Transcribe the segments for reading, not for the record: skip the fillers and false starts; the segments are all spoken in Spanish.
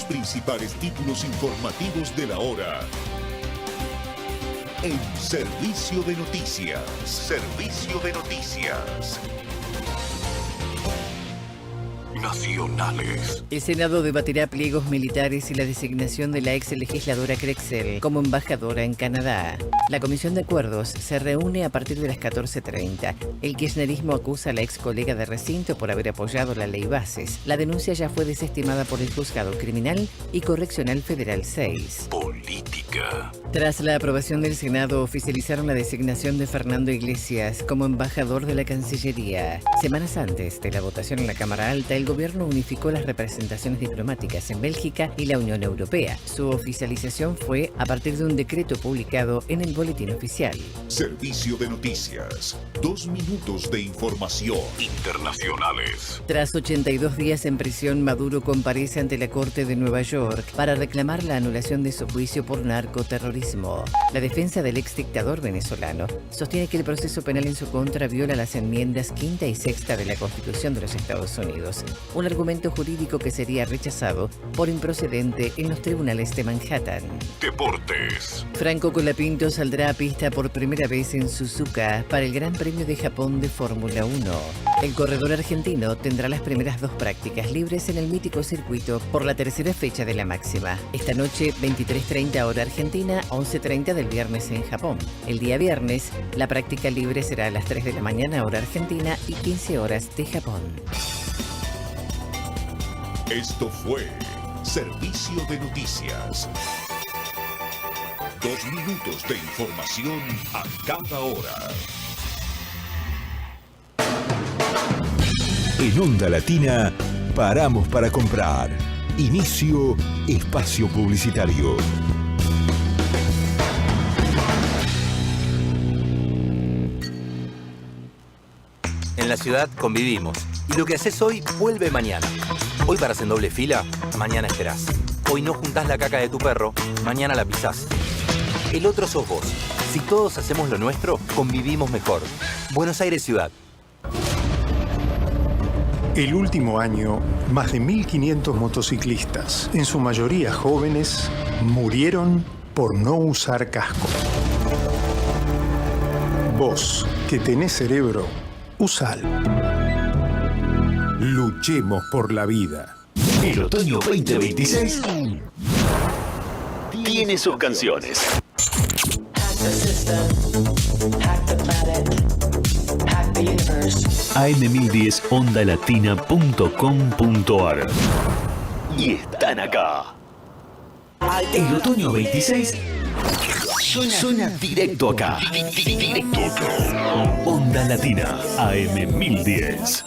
principales títulos informativos de la hora en Servicio de Noticias. Servicio de Noticias Nacionales. El Senado debatirá pliegos militares y la designación de la ex legisladora Crexel como embajadora en Canadá. La Comisión de Acuerdos se reúne a partir de las 14:30. El kirchnerismo acusa a la ex colega de recinto por haber apoyado la ley Bases. La denuncia ya fue desestimada por el Juzgado Criminal y Correccional Federal 6. Política. Tras la aprobación del Senado, oficializaron la designación de Fernando Iglesias como embajador de la Cancillería. Semanas antes de la votación en la Cámara Alta, el gobierno unificó las representaciones diplomáticas en Bélgica y la Unión Europea. Su oficialización fue a partir de un decreto publicado en el Boletín Oficial. Servicio de Noticias. 2 minutos de información internacionales. Tras 82 días en prisión, Maduro comparece ante la Corte de Nueva York para reclamar la anulación de su juicio por narcoterrorismo. La defensa del ex dictador venezolano sostiene que el proceso penal en su contra viola las enmiendas 5ª y 6ª de la Constitución de los Estados Unidos, un argumento jurídico que sería rechazado por improcedente en los tribunales de Manhattan. Deportes. Franco Colapinto saldrá a pista por primera vez en Suzuka para el Gran Premio de Japón de Fórmula 1. El corredor argentino tendrá las primeras 2 prácticas libres en el mítico circuito por la tercera fecha de la máxima. Esta noche, 23:30 hora argentina, 11:30 del viernes en Japón. El día viernes, la práctica libre será a las 3 de la mañana hora argentina y 15 horas de Japón. Esto fue Servicio de Noticias. 2 minutos de información a cada hora. En Onda Latina, paramos para comprar. Inicio espacio publicitario. En la ciudad convivimos y lo que haces hoy vuelve mañana. Hoy paras en doble fila, mañana esperás. Hoy no juntás la caca de tu perro, mañana la pisás. El otro sos vos. Si todos hacemos lo nuestro, convivimos mejor. Buenos Aires Ciudad. El último año, más de 1.500 motociclistas, en su mayoría jóvenes, murieron por no usar casco. Vos, que tenés cerebro, usalo. Luchemos por la vida. El otoño 2026 tiene sus canciones. AM1010 ondalatina.com.ar. Y están acá. El otoño 26 suena directo acá. Directo acá. Onda Latina AM1010.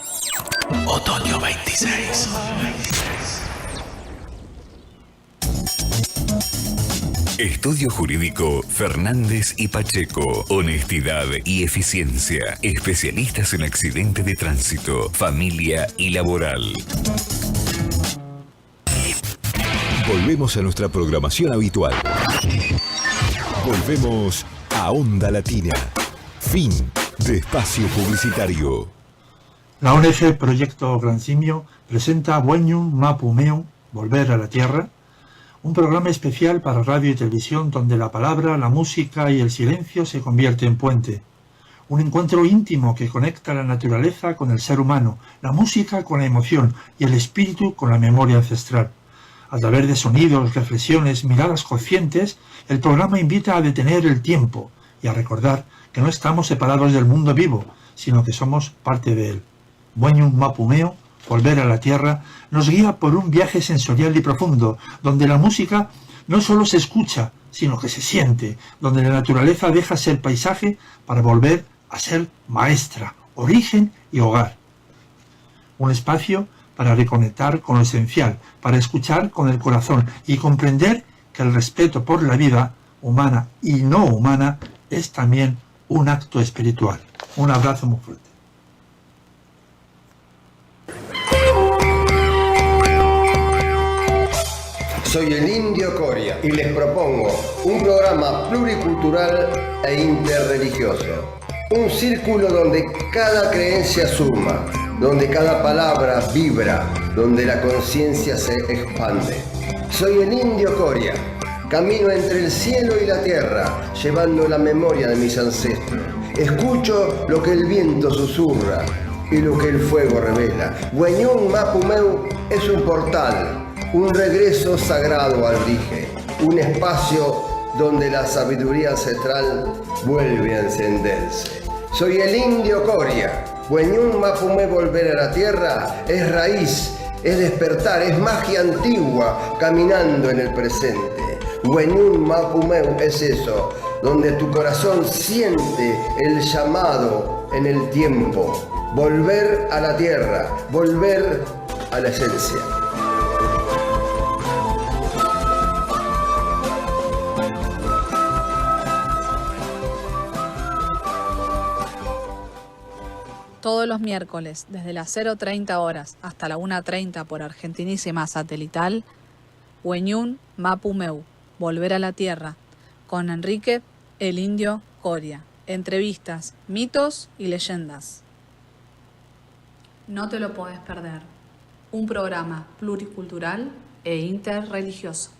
Otoño 26. Estudio Jurídico Fernández y Pacheco. Honestidad y eficiencia. Especialistas en accidente de tránsito, familia y laboral. Volvemos a nuestra programación habitual. Volvemos a Onda Latina. Fin de espacio publicitario. La ONG Proyecto Gran Simio presenta Bueñum Mapu Meu, Volver a la Tierra, un programa especial para radio y televisión donde la palabra, la música y el silencio se convierte en puente. Un encuentro íntimo que conecta la naturaleza con el ser humano, la música con la emoción y el espíritu con la memoria ancestral. A través de sonidos, reflexiones, miradas conscientes, el programa invita a detener el tiempo y a recordar que no estamos separados del mundo vivo, sino que somos parte de él. Bueñum Mapu Meu, Volver a la Tierra, nos guía por un viaje sensorial y profundo, donde la música no solo se escucha, sino que se siente, donde la naturaleza deja ser paisaje para volver a ser maestra, origen y hogar. Un espacio para reconectar con lo esencial, para escuchar con el corazón y comprender que el respeto por la vida, humana y no humana, es también un acto espiritual. Un abrazo muy fuerte. Soy el Indio Coria y les propongo un programa pluricultural e interreligioso. Un círculo donde cada creencia suma, donde cada palabra vibra, donde la conciencia se expande. Soy el indio Coria. Camino entre el cielo y la tierra, llevando la memoria de mis ancestros. Escucho lo que el viento susurra y lo que el fuego revela. Wenyun Mapumeu es un portal, un regreso sagrado al origen, un espacio donde la sabiduría ancestral vuelve a encenderse. Soy el indio Coria. Wenyun Mapumeu, volver a la tierra, es raíz, es despertar, es magia antigua caminando en el presente. Wenyun Mapumeu es eso, donde tu corazón siente el llamado en el tiempo. Volver a la tierra, volver a la esencia. Todos los miércoles, desde las 0:30 horas hasta la 1:30 por Argentinísima Satelital, Wenyun Mapumeu, volver a la tierra, con Enrique el Indio Coria. Entrevistas, mitos y leyendas. No te lo podés perder. Un programa pluricultural e interreligioso.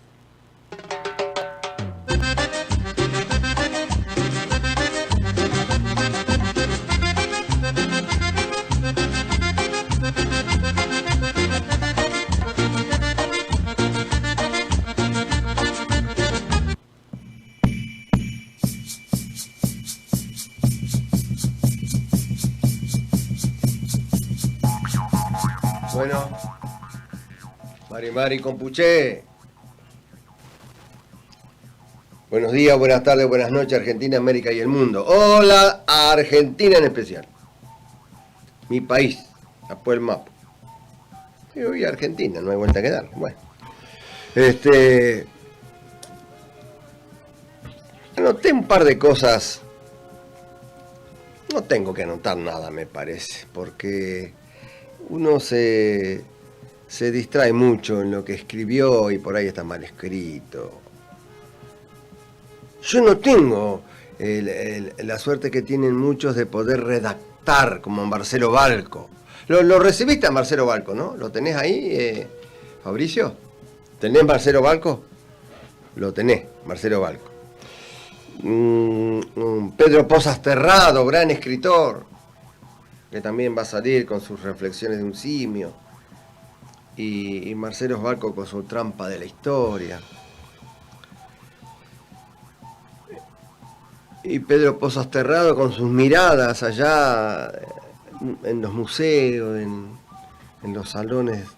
Bueno, Mari Compuché. Buenos días, buenas tardes, buenas noches, Argentina, América y el mundo. Hola, Argentina en especial. Mi país, Apuel Mapu. Yo voy a Argentina, no hay vuelta que dar. Bueno, anoté un par de cosas. No tengo que anotar nada, me parece, porque uno se distrae mucho en lo que escribió y por ahí está mal escrito. Yo no tengo la suerte que tienen muchos de poder redactar como Marcelo Balco. Lo recibiste a Marcelo Balco, ¿no? ¿Lo tenés ahí, Fabricio? ¿Tenés Marcelo Balco? Lo tenés, Marcelo Balco. Pedro Pozas Terrado, gran escritor, que también va a salir con sus reflexiones de un simio, y Marcelo Balco con su trampa de la historia, y Pedro Pozas Terrado con sus miradas allá en los museos, en los salones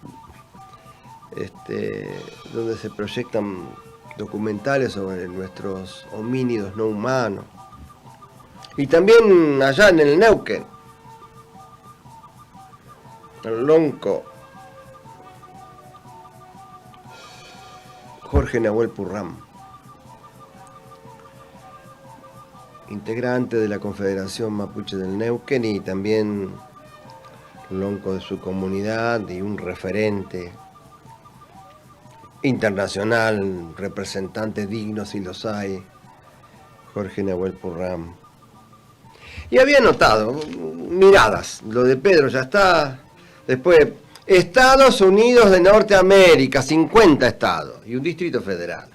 donde se proyectan documentales sobre nuestros homínidos no humanos, y también allá en el Neuquén, el lonco Jorge Nahuel Purram, integrante de la Confederación Mapuche del Neuquén y también lonco de su comunidad y un referente internacional, representante digno si los hay, Jorge Nahuel Purram. Y había notado, miradas, lo de Pedro ya está. Después, Estados Unidos de Norteamérica, 50 estados y un distrito federal.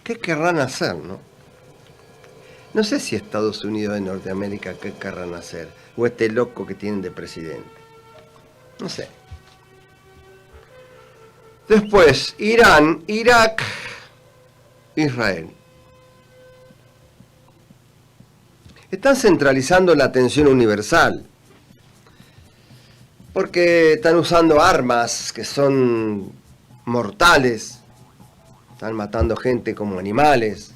¿Qué querrán hacer, no? No sé si Estados Unidos de Norteamérica, ¿qué querrán hacer? O este loco que tienen de presidente. No sé. Después, Irán, Irak, Israel. Están centralizando la atención universal, porque están usando armas que son mortales, están matando gente como animales.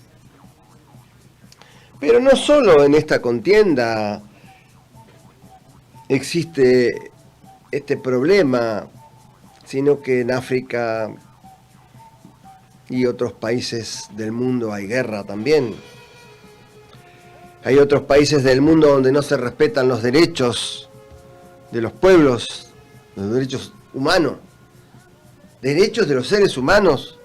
Pero no solo en esta contienda existe este problema, sino que en África y otros países del mundo hay guerra también. Hay otros países del mundo donde no se respetan los derechos de los pueblos, los derechos humanos, derechos de los seres humanos,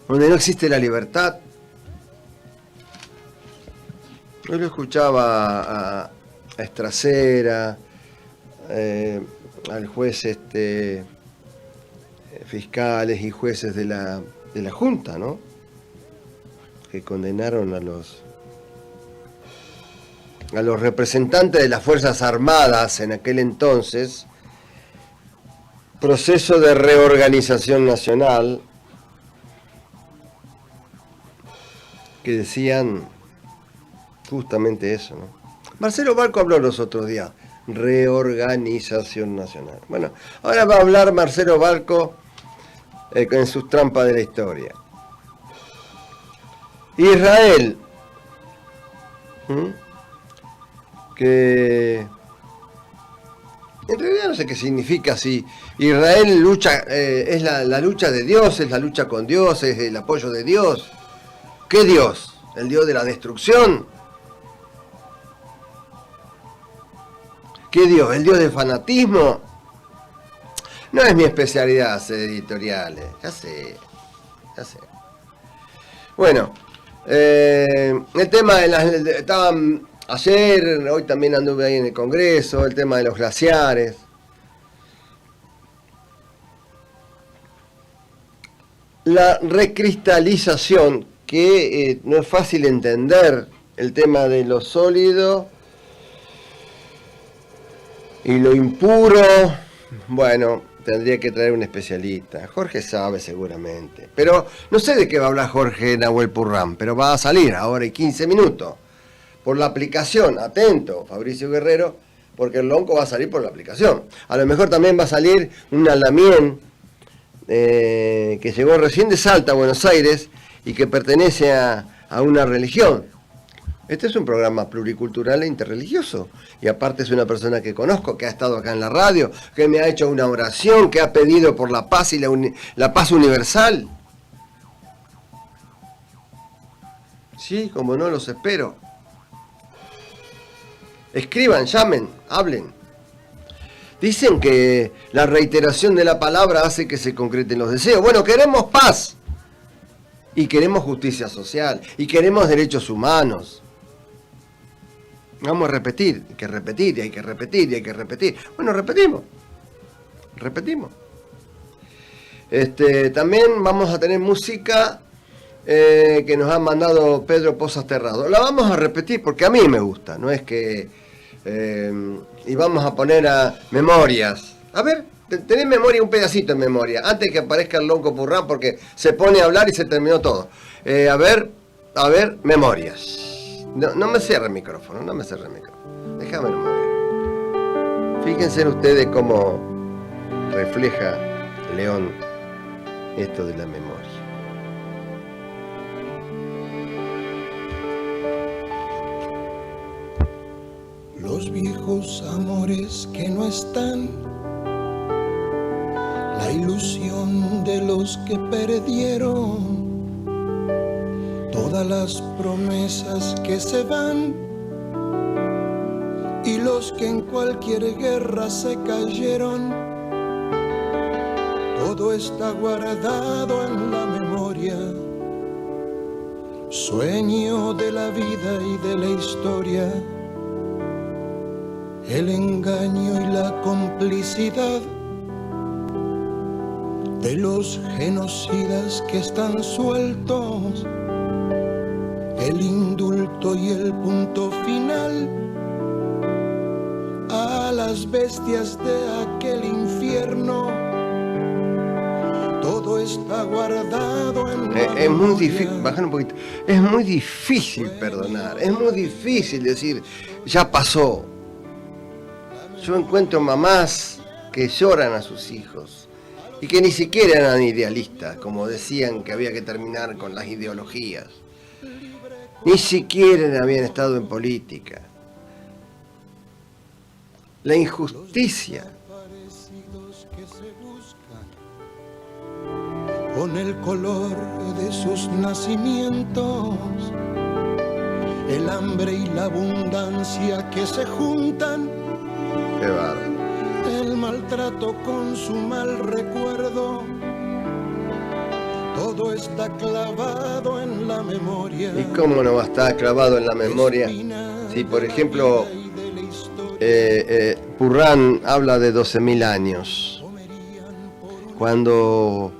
donde no existe la libertad. Yo lo escuchaba a Estracera, al juez fiscales y jueces de la Junta, ¿no? Que condenaron a los representantes de las Fuerzas Armadas en aquel entonces, proceso de reorganización nacional, que decían justamente eso, ¿no? Marcelo Balco habló los otros días, reorganización nacional. Bueno, ahora va a hablar Marcelo Balco en sus trampas de la historia. Israel, que en realidad no sé qué significa, si Israel lucha, es la lucha de Dios, es la lucha con Dios, es el apoyo de Dios. ¿Qué Dios? ¿El Dios de la destrucción? ¿Qué Dios? ¿El Dios del fanatismo? No es mi especialidad hacer editoriales, ya sé. Bueno, el tema de estaban ayer, hoy también anduve ahí en el Congreso, el tema de los glaciares. La recristalización, que no es fácil entender el tema de lo sólido y lo impuro. Bueno, tendría que traer un especialista. Jorge sabe seguramente. Pero no sé de qué va a hablar Jorge Nahuel Purrán, pero va a salir ahora y 15 minutos. Por la aplicación, atento, Fabricio Guerrero, porque el lonco va a salir por la aplicación. A lo mejor también va a salir un Alamien que llegó recién de Salta a Buenos Aires y que pertenece a una religión. Este es un programa pluricultural e interreligioso. Y aparte es una persona que conozco, que ha estado acá en la radio, que me ha hecho una oración, que ha pedido por la paz y la paz universal. Sí, como no, los espero. Escriban, llamen, hablen. Dicen que la reiteración de la palabra hace que se concreten los deseos. Bueno, queremos paz. Y queremos justicia social. Y queremos derechos humanos. Vamos a repetir, hay que repetir, y hay que repetir, y hay que repetir. Bueno, repetimos. También vamos a tener música que nos ha mandado Pedro Pozas Terrado. La vamos a repetir porque a mí me gusta, no es que... y vamos a poner a memorias. A ver, tenés memoria, un pedacito en memoria, antes que aparezca el lonco Purrán, porque se pone a hablar y se terminó todo. A ver, memorias. No me cierre el micrófono, Déjame nomás ver. Fíjense ustedes cómo refleja León esto de la memoria. Los viejos amores que no están, la ilusión de los que perdieron, todas las promesas que se van y los que en cualquier guerra se cayeron, todo está guardado en la memoria, sueño de la vida y de la historia, el engaño y la complicidad de los genocidas que están sueltos, el indulto y el punto final a las bestias de aquel infierno. Todo está guardado en es muy difícil, bajar un poquito. Es muy difícil perdonar, es muy difícil decir, ya pasó. Yo encuentro mamás que lloran a sus hijos y que ni siquiera eran idealistas, como decían que había que terminar con las ideologías. Ni siquiera habían estado en política. La injusticia. Con el color de sus nacimientos, el hambre y la abundancia que se juntan, qué bárbaro. El maltrato con su mal recuerdo, todo está clavado en la memoria. ¿Y cómo no va a estar clavado en la memoria? Si, por ejemplo, Purrán habla de 12.000 años. cuando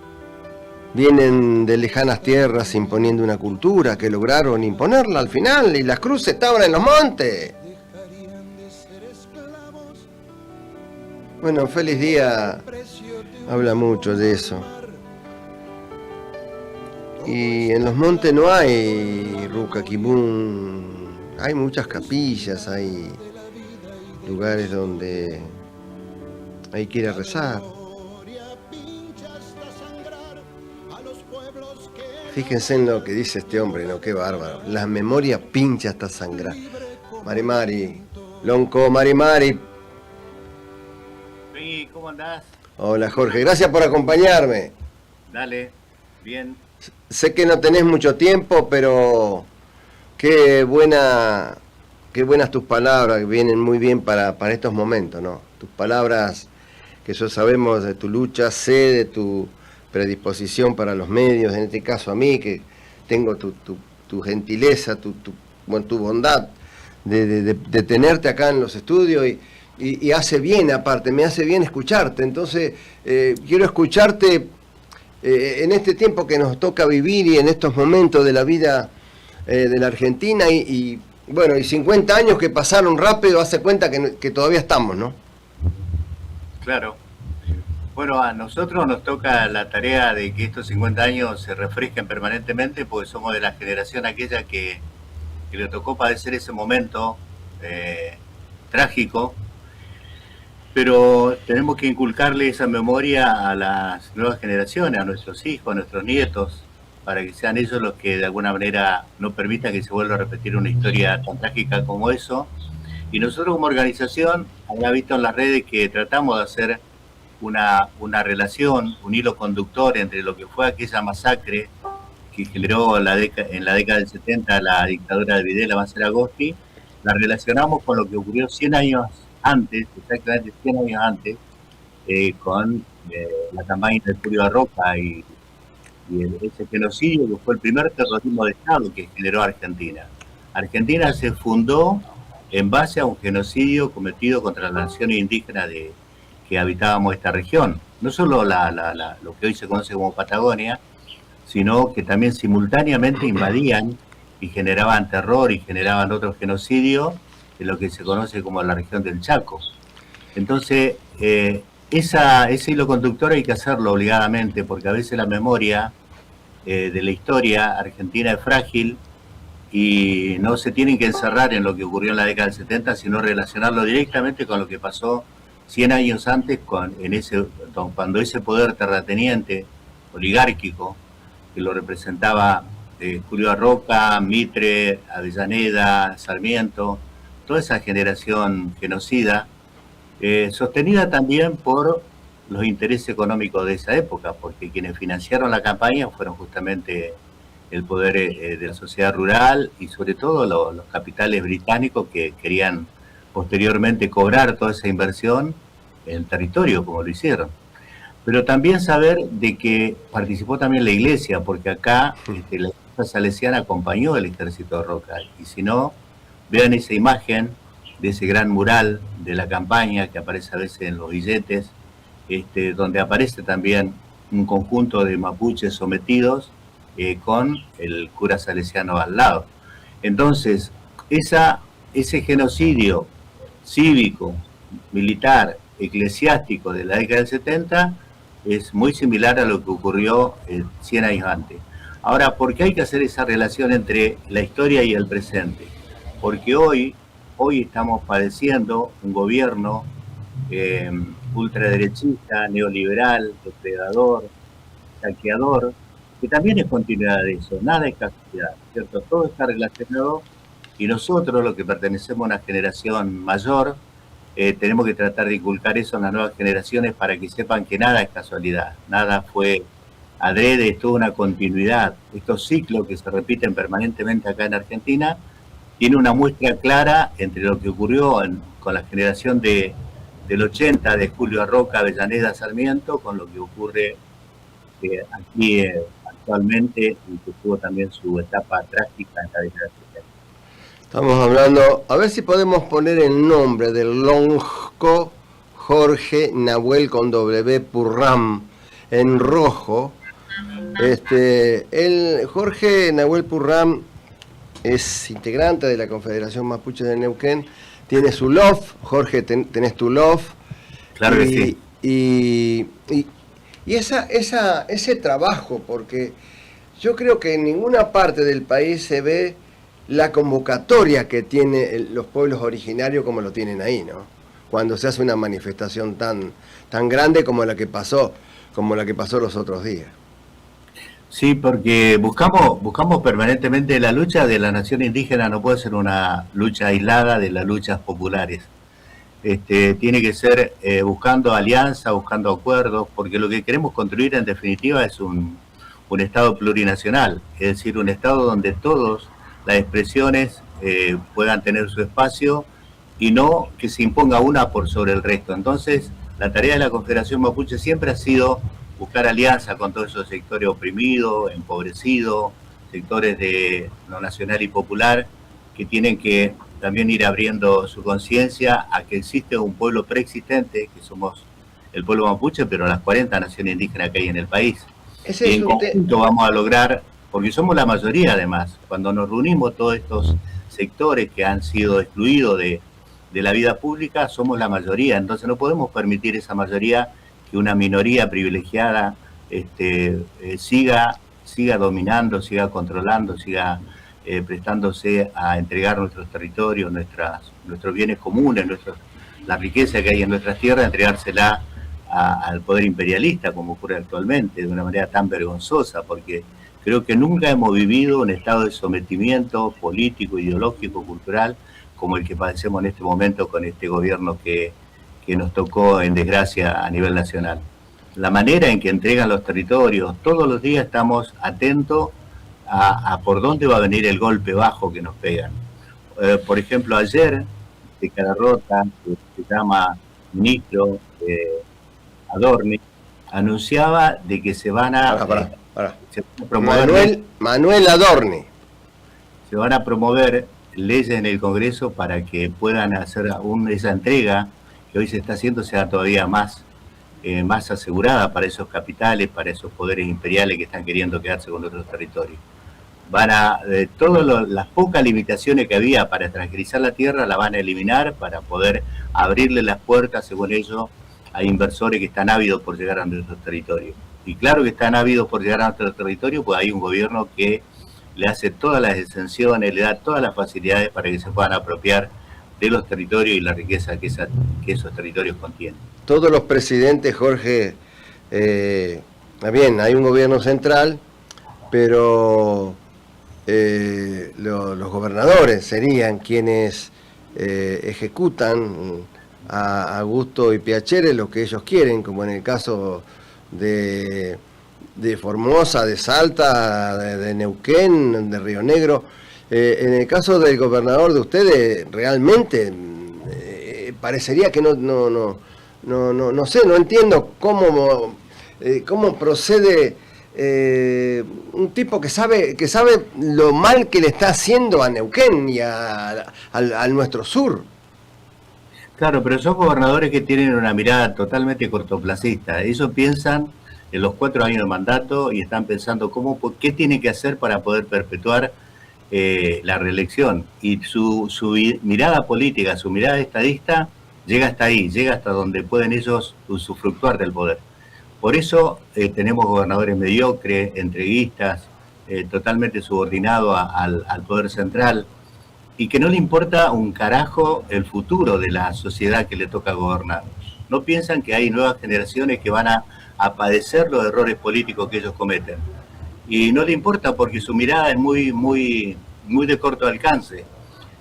vienen de lejanas tierras imponiendo una cultura que lograron imponerla al final, y las cruces estaban en los montes. Bueno, Feliz Día habla mucho de eso. Y en los montes no hay ruca quibún, hay muchas capillas, hay lugares donde hay que ir a rezar. Fíjense en lo que dice este hombre, ¿no? Qué bárbaro. La memoria pincha hasta sangrar. Mari, Lonco, Mari. Sí, ¿cómo andás? Hola, Jorge, gracias por acompañarme. Dale, bien. Sé que no tenés mucho tiempo, pero qué buenas tus palabras, que vienen muy bien para estos momentos, ¿no? Tus palabras, que ya sabemos de tu lucha, sé de tu predisposición para los medios, en este caso a mí, que tengo tu gentileza, tu bondad de tenerte acá en los estudios, y hace bien, aparte, me hace bien escucharte. Entonces, quiero escucharte en este tiempo que nos toca vivir y en estos momentos de la vida de la Argentina, y 50 años que pasaron rápido, hace cuenta que todavía estamos, ¿no? Claro. Bueno, a nosotros nos toca la tarea de que estos 50 años se refresquen permanentemente, porque somos de la generación aquella que le tocó padecer ese momento trágico, pero tenemos que inculcarle esa memoria a las nuevas generaciones, a nuestros hijos, a nuestros nietos, para que sean ellos los que de alguna manera no permitan que se vuelva a repetir una historia tan trágica como eso. Y nosotros como organización, habrá visto en las redes que tratamos de hacer una relación, un hilo conductor entre lo que fue aquella masacre que generó en la década del 70 la dictadura de Videla Mancera-Agosti, la relacionamos con lo que ocurrió 100 años antes, exactamente 100 años antes, con la campaña de Julio Arroca y ese genocidio que fue el primer terrorismo de Estado que generó Argentina. Argentina se fundó en base a un genocidio cometido contra las naciones indígenas que habitábamos esta región. No solo lo que hoy se conoce como Patagonia, sino que también simultáneamente invadían y generaban terror y generaban otro genocidio en lo que se conoce como la región del Chaco. Entonces, ese hilo conductor hay que hacerlo obligadamente, porque a veces la memoria de la historia argentina es frágil y no se tienen que encerrar en lo que ocurrió en la década del 70, sino relacionarlo directamente con lo que pasó 100 años antes, cuando ese poder terrateniente oligárquico, que lo representaba Julio Arroca, Mitre, Avellaneda, Sarmiento, toda esa generación genocida, sostenida también por los intereses económicos de esa época, porque quienes financiaron la campaña fueron justamente el poder de la sociedad rural y sobre todo los capitales británicos que querían posteriormente cobrar toda esa inversión en el territorio, como lo hicieron. Pero también saber de que participó también la iglesia, porque acá la iglesia salesiana acompañó al ejército de Roca. Y si no, vean esa imagen de ese gran mural de la campaña que aparece a veces en los billetes, donde aparece también un conjunto de mapuches sometidos con el cura salesiano al lado. Entonces, ese genocidio cívico, militar, eclesiástico de la década del 70 es muy similar a lo que ocurrió 100 años antes. Ahora, ¿por qué hay que hacer esa relación entre la historia y el presente? Porque hoy estamos padeciendo un gobierno ultraderechista, neoliberal, depredador, saqueador, que también es continuidad de eso, nada es casualidad, ¿cierto? Todo está relacionado y nosotros, los que pertenecemos a una generación mayor, tenemos que tratar de inculcar eso en las nuevas generaciones para que sepan que nada es casualidad, nada fue adrede, es toda una continuidad. Estos ciclos que se repiten permanentemente acá en Argentina tiene una muestra clara entre lo que ocurrió con la generación del 80 de Julio Arroca, Avellaneda, Sarmiento, con lo que ocurre aquí actualmente y que tuvo también su etapa trágica en la década del 70. Estamos hablando, a ver si podemos poner el nombre del Lonco Jorge Nahuel con W Purram. en rojo. El Jorge Nahuel Purram es integrante de la Confederación Mapuche de Neuquén, tiene su LOF. Jorge, tenés tu LOF. Claro que sí. Y ese trabajo, porque yo creo que en ninguna parte del país se ve la convocatoria que tienen los pueblos originarios como lo tienen ahí, ¿no? Cuando se hace una manifestación tan grande como la que pasó los otros días. Sí, porque buscamos permanentemente la lucha de la nación indígena, no puede ser una lucha aislada de las luchas populares. Tiene que ser buscando alianza, buscando acuerdos, porque lo que queremos construir en definitiva es un Estado plurinacional, es decir, un Estado donde todas las expresiones puedan tener su espacio y no que se imponga una por sobre el resto. Entonces, la tarea de la Confederación Mapuche siempre ha sido buscar alianza con todos esos sectores oprimidos, empobrecidos, sectores de lo nacional y popular, que tienen que también ir abriendo su conciencia a que existe un pueblo preexistente, que somos el pueblo mapuche, pero las 40 naciones indígenas que hay en el país. Y en conjunto vamos a lograr, porque somos la mayoría además, cuando nos reunimos todos estos sectores que han sido excluidos de la vida pública, somos la mayoría, entonces no podemos permitir esa mayoría que una minoría privilegiada siga dominando, siga controlando, siga prestándose a entregar nuestros territorios, nuestros bienes comunes, la riqueza que hay en nuestras tierras, entregársela al poder imperialista, como ocurre actualmente, de una manera tan vergonzosa, porque creo que nunca hemos vivido un estado de sometimiento político, ideológico, cultural, como el que padecemos en este momento con este gobierno que nos tocó en desgracia a nivel nacional. La manera en que entregan los territorios, todos los días estamos atentos a por dónde va a venir el golpe bajo que nos pegan. Por ejemplo, ayer, de Cara Rota, que se llama ministro Adorni, anunciaba de que se van a... se van a promover, Manuel Adorni. Se van a promover leyes en el Congreso para que puedan hacer esa entrega que hoy se está haciendo sea todavía más asegurada para esos capitales, para esos poderes imperiales que están queriendo quedarse con nuestros territorios. Todas las pocas limitaciones que había para transgresar la tierra la van a eliminar para poder abrirle las puertas, según ellos, a inversores que están ávidos por llegar a nuestros territorios. Y claro que están ávidos por llegar a nuestros territorios, pues hay un gobierno que le hace todas las exenciones, le da todas las facilidades para que se puedan apropiar de los territorios y la riqueza que esos territorios contienen. Todos los presidentes, Jorge, bien, hay un gobierno central, pero los gobernadores serían quienes ejecutan a gusto y piacere lo que ellos quieren, como en el caso de Formosa, de Salta, de Neuquén, de Río Negro. En el caso del gobernador de ustedes, realmente parecería que no sé, no entiendo cómo procede un tipo que sabe lo mal que le está haciendo a Neuquén y al nuestro sur. Claro, pero son gobernadores que tienen una mirada totalmente cortoplacista. Ellos piensan en los 4 años de mandato y están pensando qué tienen que hacer para poder perpetuar la reelección. Y su mirada política, su mirada estadista, llega hasta ahí, llega hasta donde pueden ellos usufructuar del poder. Por eso tenemos gobernadores mediocres, entreguistas, totalmente subordinados al poder central, y que no le importa un carajo el futuro de la sociedad que le toca gobernar. No piensan que hay nuevas generaciones que van a padecer los errores políticos que ellos cometen. Y no le importa porque su mirada es muy de corto alcance.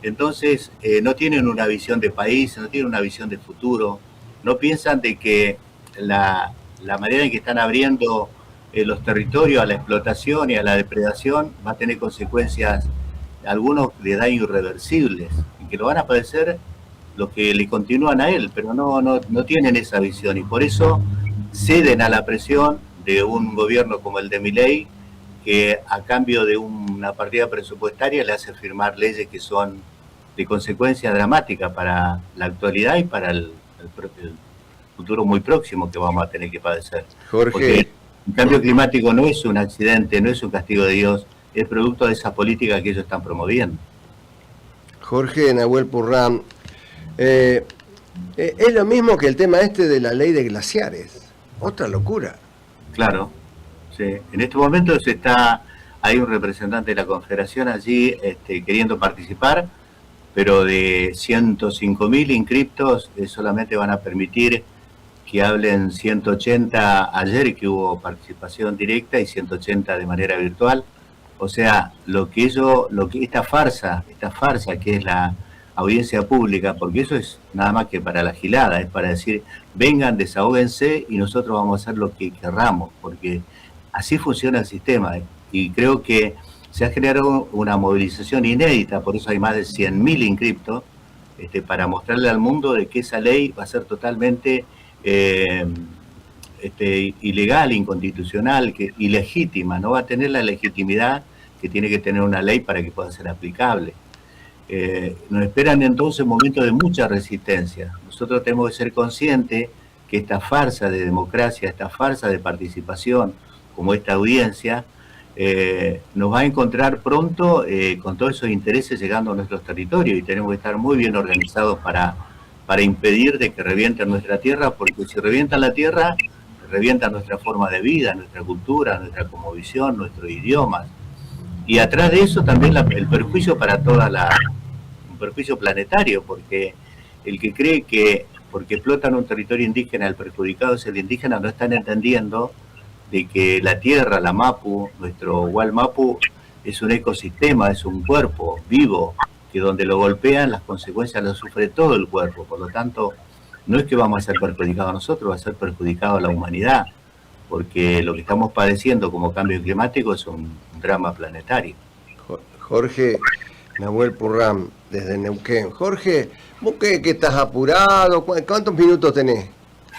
Entonces no tienen una visión de país, no tienen una visión de futuro, no piensan de que la manera en que están abriendo los territorios a la explotación y a la depredación va a tener consecuencias, algunos de daño irreversibles, y que lo van a padecer los que le continúan a él, pero no tienen esa visión, y por eso ceden a la presión de un gobierno como el de Milei, que a cambio de una partida presupuestaria le hace firmar leyes que son de consecuencia dramática para la actualidad y para futuro muy próximo que vamos a tener que padecer. Jorge. Porque el cambio climático no es un accidente, no es un castigo de Dios, es producto de esa política que ellos están promoviendo. Jorge Nahuel Purrán, es lo mismo que el tema este de la ley de glaciares. Otra locura. Claro, sí. En este momento hay un representante de la Confederación allí queriendo participar, pero de 105.000 inscriptos solamente van a permitir que hablen 180 ayer, que hubo participación directa, y 180 de manera virtual. O sea, esta farsa que es la audiencia pública, porque eso es nada más que para la gilada, es para decir, vengan, desahóguense y nosotros vamos a hacer lo que querramos, porque así funciona el sistema. Y creo que se ha generado una movilización inédita, por eso hay más de 100.000 inscriptos, para mostrarle al mundo de que esa ley va a ser totalmente ilegal, inconstitucional, ilegítima, no va a tener la legitimidad que tiene que tener una ley para que pueda ser aplicable. Nos esperan entonces momentos de mucha resistencia. Nosotros tenemos que ser conscientes que esta farsa de democracia, esta farsa de participación, como esta audiencia, nos va a encontrar pronto con todos esos intereses llegando a nuestros territorios, y tenemos que estar muy bien organizados para impedir de que revienten nuestra tierra, porque si revientan la tierra, revientan nuestra forma de vida, nuestra cultura, nuestra cosmovisión, nuestros idiomas. Y atrás de eso también el perjuicio para un perjuicio planetario, porque el que cree que porque explotan un territorio indígena, el perjudicado es el indígena, no están entendiendo de que la tierra, la Mapu, nuestro Wallmapu, es un ecosistema, es un cuerpo vivo, que donde lo golpean, las consecuencias las sufre todo el cuerpo. Por lo tanto, no es que vamos a ser perjudicados nosotros, va a ser perjudicado a la humanidad, porque lo que estamos padeciendo como cambio climático es un drama planetario. Jorge Nahuel Purrán, desde Neuquén. Jorge, ¿vos qué estás apurado? ¿Cuántos minutos tenés?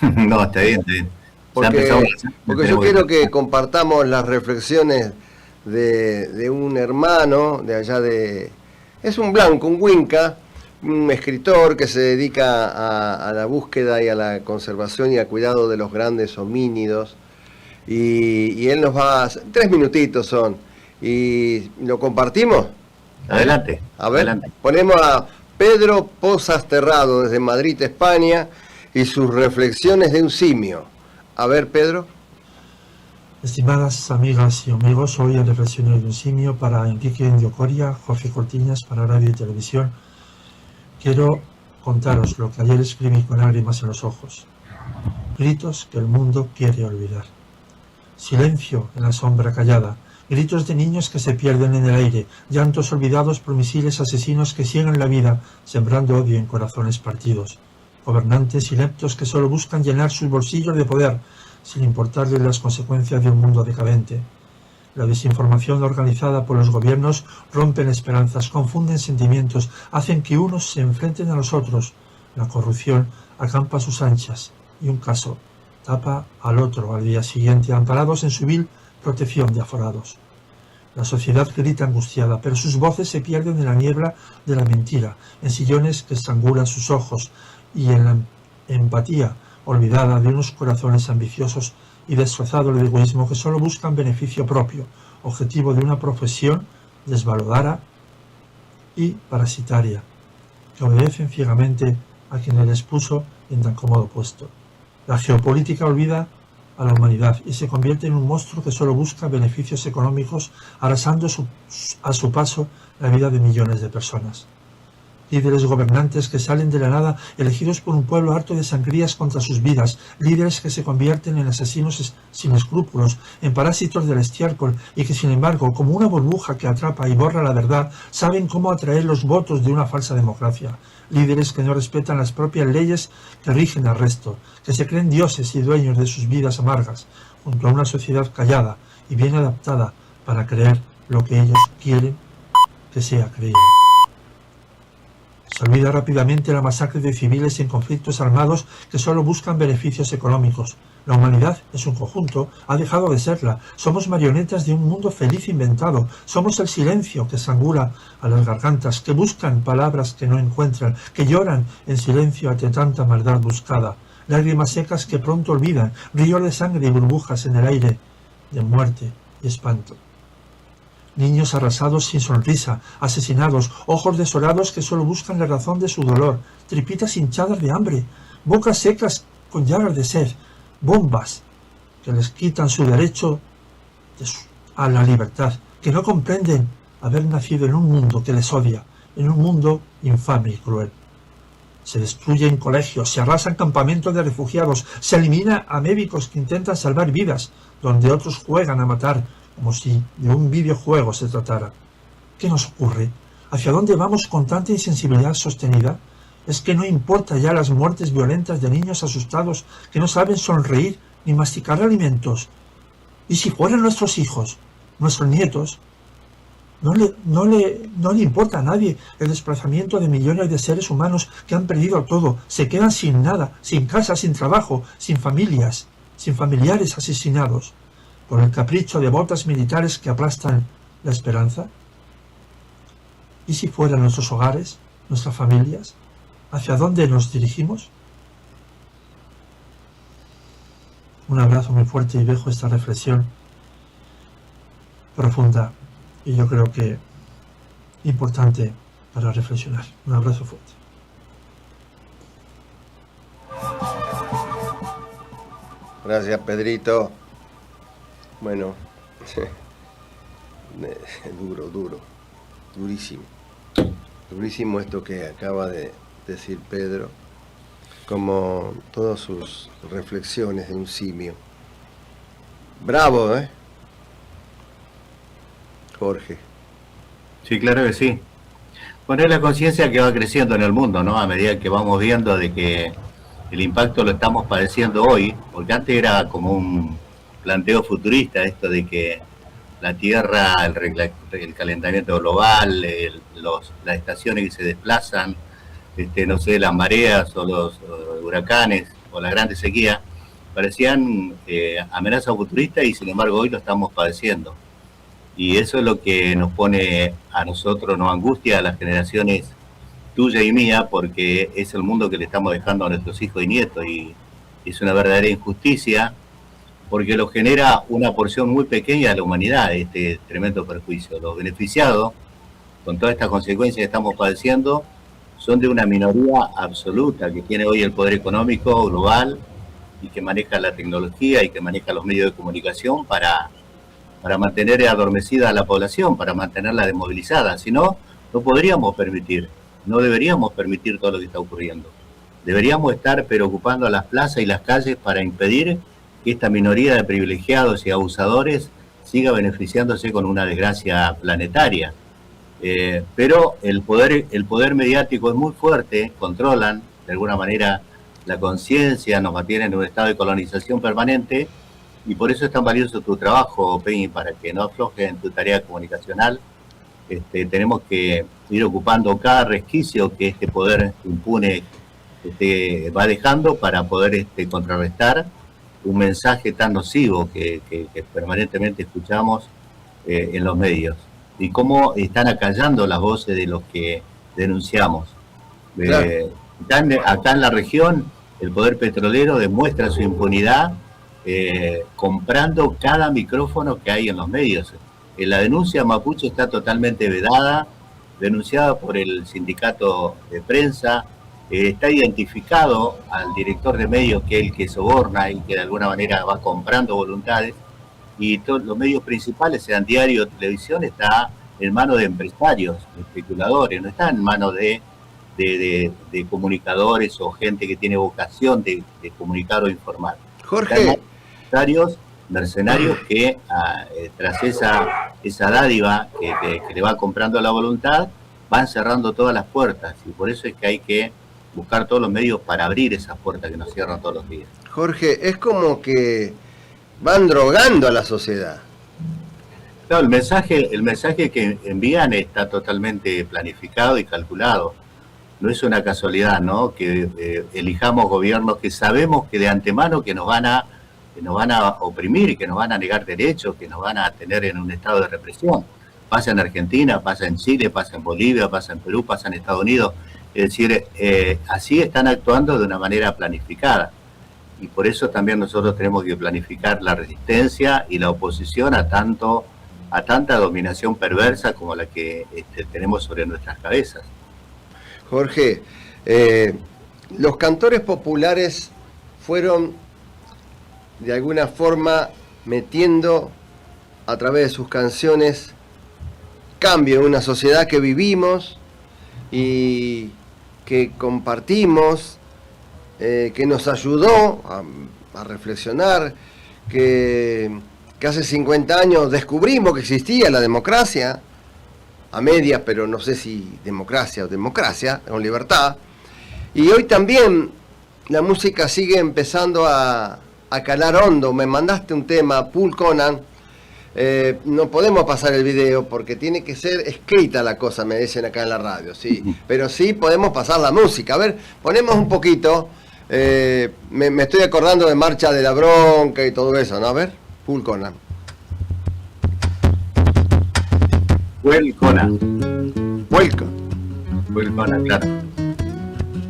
No, está bien, está bien. Porque yo quiero que compartamos las reflexiones de un hermano de allá de... Es un blanco, un Winca, un escritor que se dedica a la búsqueda y a la conservación y al cuidado de los grandes homínidos. Y él nos va... 3 minutitos son. ¿Y lo compartimos? Adelante. A ver, adelante. Ponemos a Pedro Pozas Terrado desde Madrid, España, y sus reflexiones de un simio. A ver, Pedro. Estimadas amigas y amigos, hoy en Reflexiones de un simio para Enrique Indiocoria, Jorge Cortiñas para Radio y Televisión, quiero contaros lo que ayer escribí con lágrimas en los ojos. Gritos que el mundo quiere olvidar. Silencio en la sombra callada. Gritos de niños que se pierden en el aire, llantos olvidados por misiles asesinos que ciegan la vida, sembrando odio en corazones partidos. Gobernantes ineptos que solo buscan llenar sus bolsillos de poder, sin importarles las consecuencias de un mundo decadente. La desinformación organizada por los gobiernos rompen esperanzas, confunden sentimientos, hacen que unos se enfrenten a los otros. La corrupción acampa a sus anchas, y un caso tapa al otro al día siguiente, amparados en su vil protección de aforados. La sociedad grita angustiada, pero sus voces se pierden en la niebla de la mentira, en sillones que estrangulan sus ojos y en la empatía olvidada de unos corazones ambiciosos y destrozados del egoísmo que solo buscan beneficio propio, objetivo de una profesión desvalorada y parasitaria, que obedecen ciegamente a quien les puso en tan cómodo puesto. La geopolítica olvida a la humanidad y se convierte en un monstruo que solo busca beneficios económicos, arrasando a su paso la vida de millones de personas. Líderes gobernantes que salen de la nada, elegidos por un pueblo harto de sangrías contra sus vidas, líderes que se convierten en asesinos sin escrúpulos, en parásitos del estiércol y que sin embargo, como una burbuja que atrapa y borra la verdad, saben cómo atraer los votos de una falsa democracia. Líderes que no respetan las propias leyes que rigen al resto, que se creen dioses y dueños de sus vidas amargas, junto a una sociedad callada y bien adaptada para creer lo que ellos quieren que sea creído. Se olvida rápidamente la masacre de civiles en conflictos armados que solo buscan beneficios económicos. La humanidad, en su conjunto, ha dejado de serla. Somos marionetas de un mundo feliz inventado. Somos el silencio que estrangula a las gargantas, que buscan palabras que no encuentran, que lloran en silencio ante tanta maldad buscada. lágrimas secas que pronto olvidan, ríos de sangre y burbujas en el aire, de muerte y espanto. Niños arrasados sin sonrisa, asesinados, ojos desolados que solo buscan la razón de su dolor, tripitas hinchadas de hambre, bocas secas con llagas de sed, bombas que les quitan su derecho a la libertad, que no comprenden haber nacido en un mundo que les odia, en un mundo infame y cruel. Se destruyen colegios, se arrasan campamentos de refugiados, se elimina a médicos que intentan salvar vidas, donde otros juegan a matar, como si de un videojuego se tratara. ¿Qué nos ocurre? ¿Hacia dónde vamos con tanta insensibilidad sostenida? ¿Es que no importa ya las muertes violentas de niños asustados que no saben sonreír ni masticar alimentos? ¿Y si fueran nuestros hijos, nuestros nietos? No le importa a nadie el desplazamiento de millones de seres humanos que han perdido todo, se quedan sin nada, sin casa, sin trabajo, sin familias, sin familiares asesinados, por el capricho de botas militares que aplastan la esperanza. ¿Y si fueran nuestros hogares, nuestras familias? ¿Hacia dónde nos dirigimos? Un abrazo muy fuerte y dejo esta reflexión profunda y yo creo que importante para reflexionar. Un abrazo fuerte. Gracias, Pedrito. Bueno, durísimo esto que acaba de decir Pedro, como todas sus reflexiones de un simio. Bravo, Jorge. Sí, claro que sí. Poner la conciencia que va creciendo en el mundo, ¿no? A medida que vamos viendo de que el impacto lo estamos padeciendo hoy, porque antes era como un planteo futurista esto de que la Tierra, el calentamiento global, las estaciones que se desplazan, no sé, las mareas o los huracanes o la grande sequía, parecían amenazas futuristas y sin embargo hoy lo estamos padeciendo. Y eso es lo que nos pone a nosotros, nos angustia a las generaciones tuya y mía, porque es el mundo que le estamos dejando a nuestros hijos y nietos, y es una verdadera injusticia, porque lo genera una porción muy pequeña de la humanidad, este tremendo perjuicio. Los beneficiados, con todas estas consecuencias que estamos padeciendo, son de una minoría absoluta que tiene hoy el poder económico global y que maneja la tecnología y que maneja los medios de comunicación para mantener adormecida a la población, para mantenerla desmovilizada. Si no, no podríamos permitir, no deberíamos permitir todo lo que está ocurriendo. Deberíamos estar preocupando a las plazas y las calles para impedir que esta minoría de privilegiados y abusadores siga beneficiándose con una desgracia planetaria. Pero el poder mediático es muy fuerte, controlan de alguna manera la conciencia, nos mantienen en un estado de colonización permanente, y por eso es tan valioso tu trabajo, Peñi, para que no aflojes en tu tarea comunicacional. Tenemos que ir ocupando cada resquicio que este poder impune va dejando para poder contrarrestar un mensaje tan nocivo que permanentemente escuchamos en los medios. Y cómo están acallando las voces de los que denunciamos. Claro. Acá en la región, el poder petrolero demuestra su impunidad comprando cada micrófono que hay en los medios. La denuncia mapuche está totalmente vedada, denunciada por el sindicato de prensa, está identificado al director de medios que es el que soborna y que de alguna manera va comprando voluntades, y todos los medios principales, sean diario o televisión, está en manos de empresarios, de especuladores, no está en manos de comunicadores o gente que tiene vocación de comunicar o informar. Jorge. Mercenarios que tras esa dádiva que le va comprando la voluntad, van cerrando todas las puertas, y por eso es que hay que buscar todos los medios para abrir esas puertas que nos cierran todos los días. Jorge, es como que van drogando a la sociedad. Claro, el mensaje que envían está totalmente planificado y calculado. No es una casualidad, ¿no? Que elijamos gobiernos que sabemos que de antemano que nos van a oprimir, que nos van a negar derechos, que nos van a tener en un estado de represión. Pasa en Argentina, pasa en Chile, pasa en Bolivia, pasa en Perú, pasa en Estados Unidos. Es decir, así están actuando de una manera planificada. y por eso también nosotros tenemos que planificar la resistencia y la oposición a tanta dominación perversa como la que tenemos sobre nuestras cabezas. Jorge, los cantores populares fueron de alguna forma metiendo a través de sus canciones cambio en una sociedad que vivimos y que compartimos, que nos ayudó a reflexionar, que hace 50 años descubrimos que existía la democracia, a medias, pero no sé si democracia o democracia, con libertad. Y hoy también la música sigue empezando a calar hondo. Me mandaste un tema, Paul Conan. No podemos pasar el video porque tiene que ser escrita la cosa, me dicen acá en la radio, sí. Pero sí podemos pasar la música. A ver, ponemos un poquito. Me estoy acordando de Marcha de la Bronca y todo eso, ¿no? A ver, Paul Conan. Welcome, claro.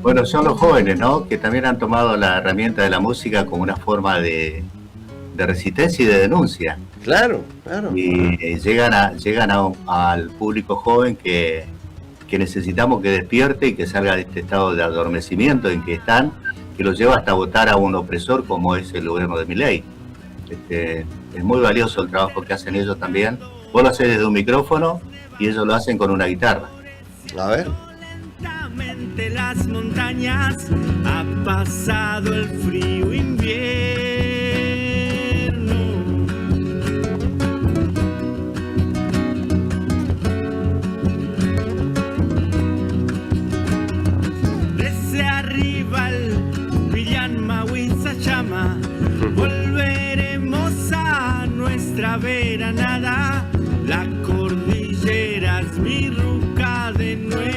Bueno, son los jóvenes, ¿no? Que también han tomado la herramienta de la música como una forma de resistencia y de denuncia. Claro, claro. Y llegan al público joven que necesitamos que despierte y que salga de este estado de adormecimiento en que están, que los lleva hasta votar a un opresor como es el gobierno de Milei. Es muy valioso el trabajo que hacen ellos también. Vos lo haces desde un micrófono y ellos lo hacen con una guitarra. A ver. Las montañas ha pasado el frío invierno. Desde arriba el Villanmahuiza llama, volveremos a nuestra veranada. La cordillera es mi ruca de nuevo.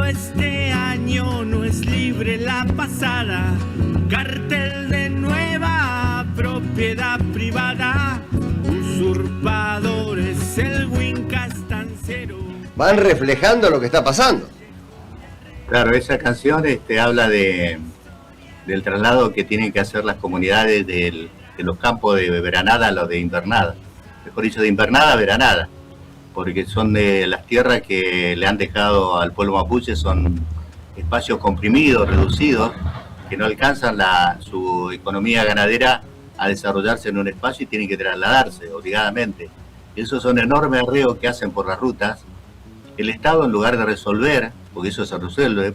Este año no es libre la pasada, cartel de nueva propiedad privada, usurpadores, el Winca estanciero. Van reflejando lo que está pasando. Claro, esa canción habla del traslado que tienen que hacer las comunidades de los campos de veranada a los de invernada. Mejor dicho, de invernada a veranada. Porque son de las tierras que le han dejado al pueblo mapuche, son espacios comprimidos, reducidos, que no alcanzan su economía ganadera a desarrollarse en un espacio y tienen que trasladarse obligadamente. Y esos son enormes arreos que hacen por las rutas. El Estado, en lugar de resolver, porque eso se resuelve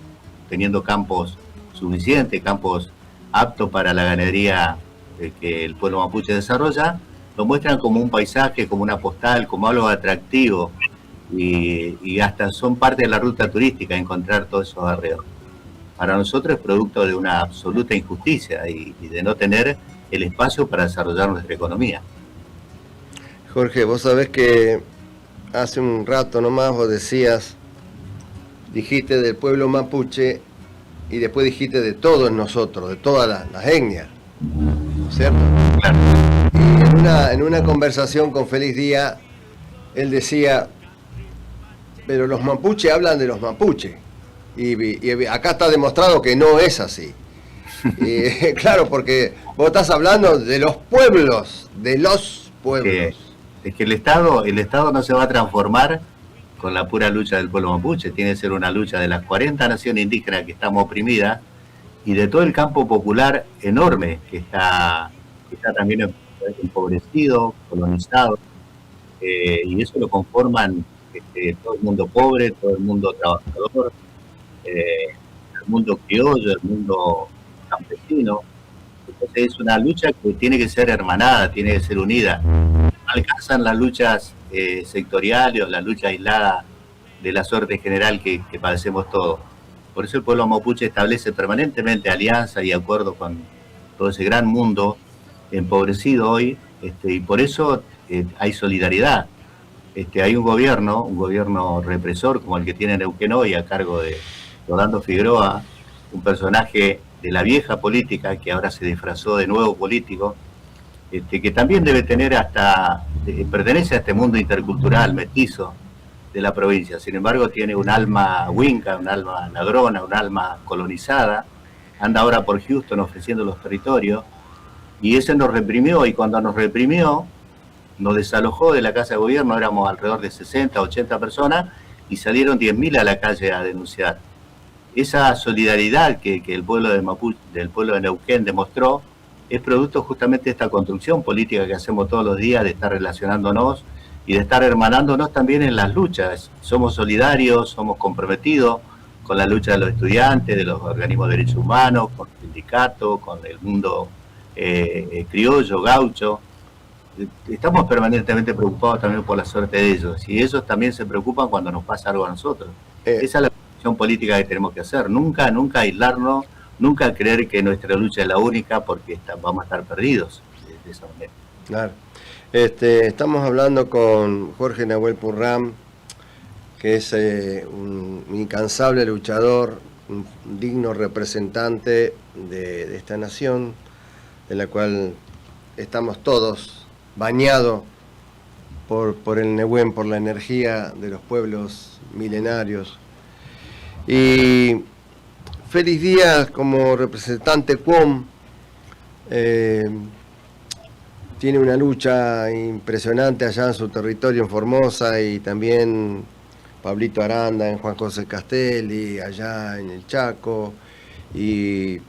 teniendo campos suficientes, campos aptos para la ganadería que el pueblo mapuche desarrolla, lo muestran como un paisaje, como una postal, como algo atractivo y hasta son parte de la ruta turística encontrar todos esos arreos. Para nosotros es producto de una absoluta injusticia y de no tener el espacio para desarrollar nuestra economía. Jorge, vos sabés que hace un rato nomás vos dijiste del pueblo mapuche y después dijiste de todos nosotros, de todas las etnias, ¿cierto? Claro. Y en una conversación con Feliz Día, él decía, pero los mapuches hablan de los mapuches. Y acá está demostrado que no es así. Y, claro, porque vos estás hablando de los pueblos, Es que el Estado no se va a transformar con la pura lucha del pueblo mapuche. Tiene que ser una lucha de las 40 naciones indígenas que estamos oprimidas y de todo el campo popular enorme que está también empobrecido, colonizado, y eso lo conforman todo el mundo pobre, todo el mundo trabajador, el mundo criollo, el mundo campesino. Entonces es una lucha que tiene que ser hermanada, tiene que ser unida. No alcanzan las luchas sectoriales o las luchas aisladas de la suerte general que padecemos todos. Por eso el pueblo mapuche establece permanentemente alianza y acuerdo con todo ese gran mundo empobrecido hoy, y por eso hay solidaridad. Hay un gobierno represor como el que tiene Neuquén hoy a cargo de Rolando Figueroa, un personaje de la vieja política que ahora se disfrazó de nuevo político, que también debe tener pertenece a este mundo intercultural, mestizo de la provincia. Sin embargo, tiene un alma winca, un alma ladrona, un alma colonizada. Anda ahora por Houston ofreciendo los territorios. Y ese nos reprimió, y cuando nos reprimió, nos desalojó de la Casa de Gobierno. Éramos alrededor de 60, 80 personas, y salieron 10.000 a la calle a denunciar. Esa solidaridad que el pueblo de Mapuche, del pueblo de Neuquén demostró, es producto justamente de esta construcción política que hacemos todos los días, de estar relacionándonos y de estar hermanándonos también en las luchas. Somos solidarios, somos comprometidos con la lucha de los estudiantes, de los organismos de derechos humanos, con el sindicato, con el mundo criollo, gaucho. Estamos permanentemente preocupados también por la suerte de ellos, y ellos también se preocupan cuando nos pasa algo a nosotros. Esa es la acción política que tenemos que hacer, nunca aislarnos, nunca creer que nuestra lucha es la única, porque vamos a estar perdidos de esa manera. Claro. Estamos hablando con Jorge Nahuel Purram, que es un incansable luchador, un digno representante de esta nación, de la cual estamos todos bañados por el Nehuen, por la energía de los pueblos milenarios. Y Félix Díaz, como representante QUOM, tiene una lucha impresionante allá en su territorio, en Formosa, y también Pablito Aranda en Juan José Castelli, allá en el Chaco, y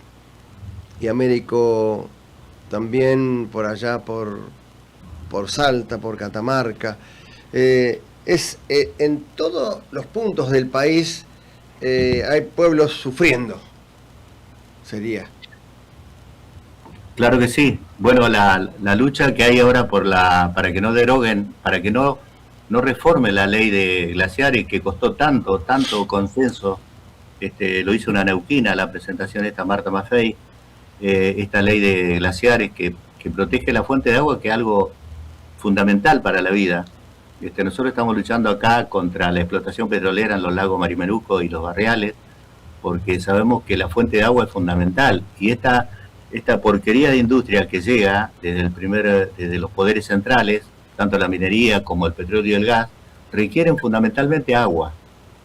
Américo también por allá por Salta, por Catamarca. En todos los puntos del país hay pueblos sufriendo, sería. Claro que sí. Bueno, la lucha que hay ahora para que no deroguen, para que no reforme la ley de glaciares, que costó tanto consenso, lo hizo una neuquina, la presentación de esta Marta Maffei, esta ley de glaciares que protege la fuente de agua, que es algo fundamental para la vida. Nosotros estamos luchando acá contra la explotación petrolera en los lagos Marimeruco y los barriales, porque sabemos que la fuente de agua es fundamental, y esta porquería de industria que llega desde los poderes centrales, tanto la minería como el petróleo y el gas, requieren fundamentalmente agua.